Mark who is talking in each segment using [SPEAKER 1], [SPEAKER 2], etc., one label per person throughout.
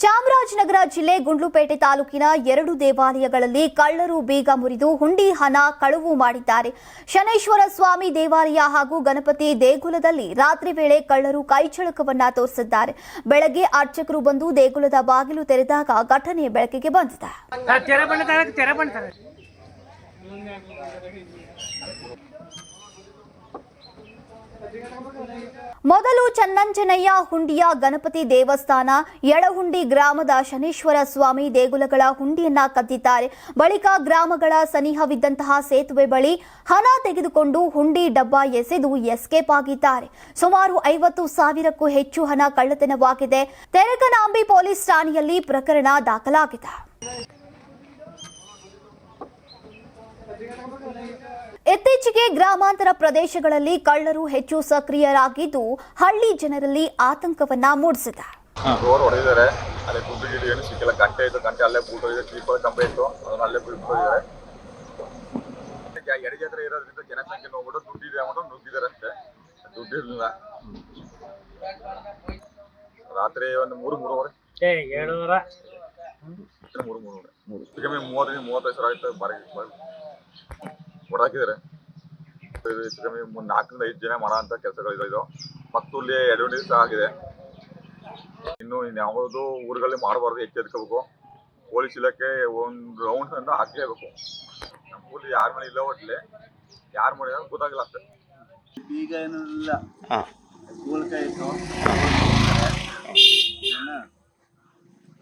[SPEAKER 1] ಚಾಮರಾಜನಗರ ಜಿಲ್ಲೆ ಗುಂಡ್ಲುಪೇಟೆ ತಾಲೂಕಿನ 2 ದೇವಾಲಯಗಳಲ್ಲಿ ಕಳ್ಳರು ಬೀಗ ಮುರಿದು ಹುಂಡಿ ಹಣ ಕಳವು ಮಾಡಿದ್ದಾರೆ. ಶನೇಶ್ವರ ಸ್ವಾಮಿ ದೇವಾಲಯ ಹಾಗೂ ಗಣಪತಿ ದೇಗುಲದಲ್ಲಿ ರಾತ್ರಿ ವೇಳೆ ಕಳ್ಳರು ಕೈಚಳಕವನ್ನ ತೋರಿಸಿದ್ದಾರೆ. ಬೆಳಗ್ಗೆ ಅರ್ಚಕರು ಬಂದು ದೇಗುಲದ ಬಾಗಿಲು ತೆರೆದಾಗ ಘಟನೆ ಬೆಳಕಿಗೆ ಬಂದಿದೆ. ಮೊದಲು ಚನ್ನಂಜನಯ್ಯ ಹುಂಡಿಯ ಗಣಪತಿ ದೇವಸ್ಥಾನ, ಯಳಹುಂಡಿ ಗ್ರಾಮದ ಶನೇಶ್ವರ ಸ್ವಾಮಿ ದೇಗುಲಗಳ ಹುಂಡಿಯನ್ನ ಕದ್ದಿದ್ದಾರೆ. ಬಳಿಕ ಗ್ರಾಮಗಳ ಸನಿಹವಿದ್ದಂತಹ ಸೇತುವೆ ಬಳಿ ಹಣ ತೆಗೆದುಕೊಂಡು ಹುಂಡಿ ಡಬ್ಬ ಎಸೆದು ಎಸ್ಕೇಪ್ ಆಗಿದ್ದಾರೆ. ಸುಮಾರು 50,000ಕ್ಕೂ ಹೆಚ್ಚು ಹಣ ಕಳ್ಳತನವಾಗಿದೆ. ತೆರಕನಾಂಬಿ ಪೊಲೀಸ್ ಠಾಣೆಯಲ್ಲಿ ಪ್ರಕರಣ ದಾಖಲಾಗಿದೆ. ಇತ್ತೀಚೆಗೆ ಗ್ರಾಮಾಂತರ ಪ್ರದೇಶಗಳಲ್ಲಿ ಕಳ್ಳರು ಹೆಚ್ಚು ಸಕ್ರಿಯರಾಗಿದ್ದು ಹಳ್ಳಿ ಜನರಲ್ಲಿ ಆತಂಕವನ್ನ ಮೂಡಿಸಿದೆ.
[SPEAKER 2] ಹೊಡೆದಿದ್ದಾರೆ, ಅಲ್ಲೇ ದುಡ್ಡು ಗಿಡ ಏನು ಸಿಕ್ಕಿಲ್ಲ. ಗಂಟೆ ಅಲ್ಲೇ ಬೂಟೋಗಿದೆ, ಚೀಪಲ್ ಕಂಬೆ ಇತ್ತು, ಅದನ್ನ ಅಲ್ಲೇ ಬಿಟ್ಟಿದ್ದಾರೆ. ಎಡಗೆ ಹತ್ರ ಇರೋದ್ರಿಂದ ಜನಸಂಖ್ಯೆ ನೋಡ್ಬಿಟ್ಟು ದುಡ್ಡು ಇದೆ ಅಂದ್ಬಿಟ್ಟು ನುಗ್ಗಿದ್ದಾರೆ ಅಷ್ಟೇ, ದುಡ್ಡು ಇರಲಿಲ್ಲ. ರಾತ್ರಿ ಒಂದು 3-3:30 30-35 ಸಾವಿರ ಆಯ್ತು. ಹೊಡಾಕಿದ್ದಾರೆ. 4-5 ಜನ ಮಾಡೋ ಅಂತ ಕೆಲಸಗಳಿದು. ಮತ್ತು ಇಲ್ಲಿ ಎಡವಣಿ ಸಹ ಆಗಿದೆ. ಇನ್ನು ಯಾವುದೋ ಊರುಗಳಲ್ಲಿ ಮಾಡಬಾರ್ದು, ಎಚ್ಚರಿಸಬೇಕು. ಪೊಲೀಸ್ ಇಲಾಖೆ ಒಂದು ರೌಂಡ್ಸ್ ಅಂತ ಹಾಕಲೇಬೇಕು. ನಮ್ಮ ಊರಲ್ಲಿ ಯಾರ ಮನೆ ಇಲ್ಲ, ಒಟ್ಲೆ ಯಾರು ಮಾಡಿದ್ರೆ ಗೊತ್ತಾಗಿಲ್ಲ ಅಷ್ಟೇ.
[SPEAKER 3] ಈಗ ಏನೂ ಇಲ್ಲ, ಗೋಲ್ಕಾಯಿ ಇತ್ತು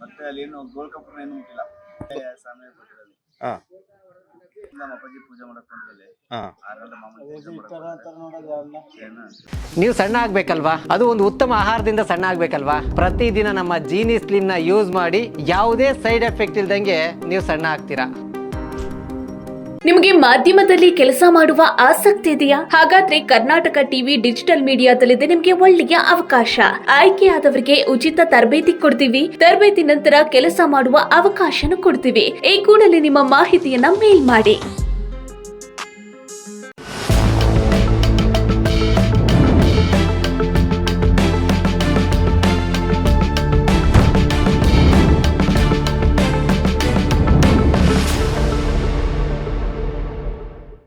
[SPEAKER 3] ಮತ್ತೆ ಅಲ್ಲಿ ಏನು ಗೋಲ್ಕಪ್ಪನ ಏನು ಮುಟ್ಟಿಲ್ಲ. ಸಮಯ ಕೊಟ್ಟಿರಲಿ ನಮ್ಮ ಅಪ್ಪಾಜಿ ಪೂಜೆ ಮಾಡಕ್ ಬಂದಲ್ಲಿ
[SPEAKER 4] ನೀವು ಸಣ್ಣ ಆಗ್ಬೇಕಲ್ವಾ? ಅದು ಒಂದು ಉತ್ತಮ ಆಹಾರದಿಂದ ಸಣ್ಣ ಆಗ್ಬೇಕಲ್ವಾ? ಪ್ರತಿದಿನ ನಮ್ಮ ಜೀನಿ ಸ್ಲಿಮ್ ನ ಯೂಸ್ ಮಾಡಿ ಯಾವುದೇ ಸೈಡ್ ಎಫೆಕ್ಟ್ ಇಲ್ದಂಗೆ ನೀವು ಸಣ್ಣ ಆಗ್ತೀರಾ.
[SPEAKER 5] ನಿಮಗೆ ಮಾಧ್ಯಮದಲ್ಲಿ ಕೆಲಸ ಮಾಡುವ ಆಸಕ್ತಿ ಇದೆಯಾ? ಹಾಗಾದ್ರೆ ಕರ್ನಾಟಕ ಟಿವಿ ಡಿಜಿಟಲ್ ಮೀಡಿಯಾದಲ್ಲಿದೆ ನಿಮಗೆ ಒಳ್ಳೆಯ ಅವಕಾಶ. ಆಯ್ಕೆಯಾದವರಿಗೆ ಉಚಿತ ತರಬೇತಿ ಕೊಡ್ತೀವಿ. ತರಬೇತಿ ನಂತರ ಕೆಲಸ ಮಾಡುವ ಅವಕಾಶನೂ ಕೊಡ್ತೀವಿ. ಈ ಕೂಡಲೇ ನಿಮ್ಮ ಮಾಹಿತಿಯನ್ನ ಮೇಲ್ ಮಾಡಿ.